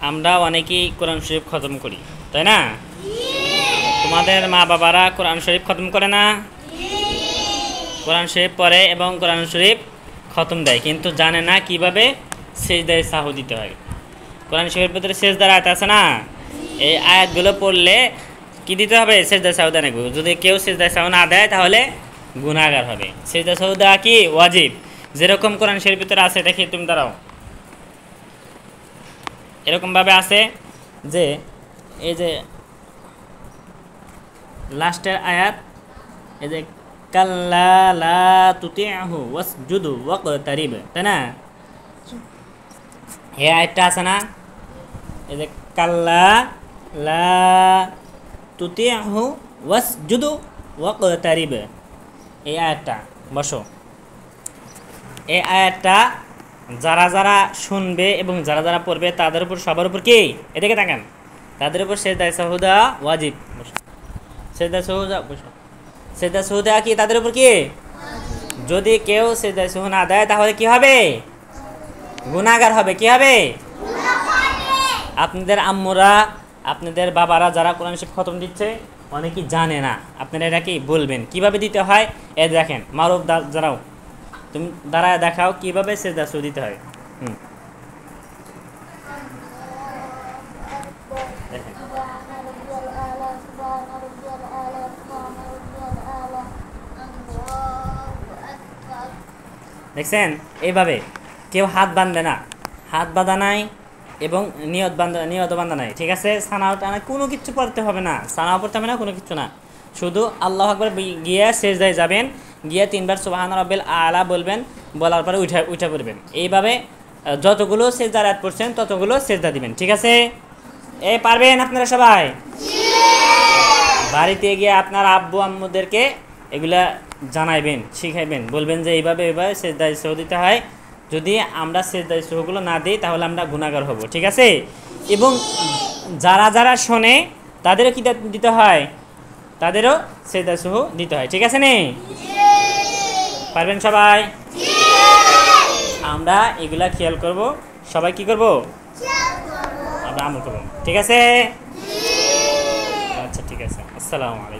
আমরা অনেকেই কোরআন শরীফ খতম করি, তাই না? তোমাদের মা বাবারা কোরআন শরীফ খতম করে না? কোরআন শরীফ পড়ে এবং কোরআন শরীফ খতম দেয়, কিন্তু জানে না কিভাবে সেজদায়ে সাহু দিতে হয়। কোরআন শরীফের ভিতরে সেজদার আয়াত আছে না? এই আয়াতগুলো পড়লে কি দিতে হবে? সেজদায়ে সাহু দেয়। যদি কেউ সেজদায়ে সাহু না দেয় তাহলে গুনাহগার হবে। সেজদায়ে সাহু দেওয়া কি ওয়াজিব। যেরকম কোরআন শরীফের ভিতরে আছে, দেখি তুমি দাঁড়াও, এরকমভাবে আছে যে এই যে লাস্টের আয়াত, এই যে কাল্লা লা তুতিহু ওয়াসজুদু ওয়াকতারিব, তাই না? এই আয়াতটা আছে না? এই যে কাল্লা লা তুতিহু ওয়াসজুদু ওয়াকতারিব, এই আয়াতটা বসো। এই আয়াতটা যারা যারা শুনবে এবং যারা যারা পড়বে তাদের উপর, সবার উপর কি, এদিকে তাকান, তাদের উপর সেজদায়ে সাহু দেওয়া ওয়াজিব। সেজদায়ে সাহু দেওয়া, বসো। সেজদায়ে সাহু দেওয়া কি তাদের উপর কি? যদি কেউ সেজদায়ে সাহু না দেয় তাহলে কি হবে? গুনাহগার হবে। কি হবে? আপনাদের আম্মুরা, আপনাদের বাবারা যারা কোরআন শরীফ খতম দিচ্ছে অনেকেই জানে না, আপনারা এটা কি বলবেন কিভাবে দিতে হয়। এ দেখেন, মারুফ দাঁড়াও, তুমি দাঁড়ায় দেখাও কিভাবে সেজদায়ে সাহু দিতে হয়। দেখছেন? এইভাবে কেউ হাত বাঁধবে না, হাত বাঁধা নাই এবং নিয়ত বাঁধা নাই, ঠিক আছে? সানাও টানা কোনো কিছু পড়তে হবে না, সানাও পড়তে হবে না, কোনো কিছু না। শুধু আল্লাহু আকবার গিয়ে সেজদায় যাবেন, গিয়ে 3 বার সুবহান রাব্বিল আলা বলবেন, বলার পরে উঠা পড়বেন। এইভাবে যতগুলো সেজদার আয়াত পড়ছেন ততগুলো সেজদা দিবেন, ঠিক আছে? পারবেন আপনারা সবাই? বাড়িতে গিয়ে আপনার আব্বু আম্মুদেরকে এগুলা জানাইবেন, শিখাইবেন, বলবেন যে এইভাবে সেজদায়ে সাহু দিতে হয়। যদি আমরা সেজদায়ে সাহুগুলো না দিই তাহলে আমরা গুনাহগার হব, ঠিক আছে? এবং যারা যারা শোনে তাদেরও কি দিতে হয়? তাদেরও সেজদায়ে সাহু দিতে হয়, ঠিক আছে? নে পারবেন সবাই? আমরা এগুলা খেয়াল করব, সবাই কি করব? আমরা আমল করব, ঠিক আছে? আচ্ছা, ঠিক আছে। আসসালামু আলাইকুম।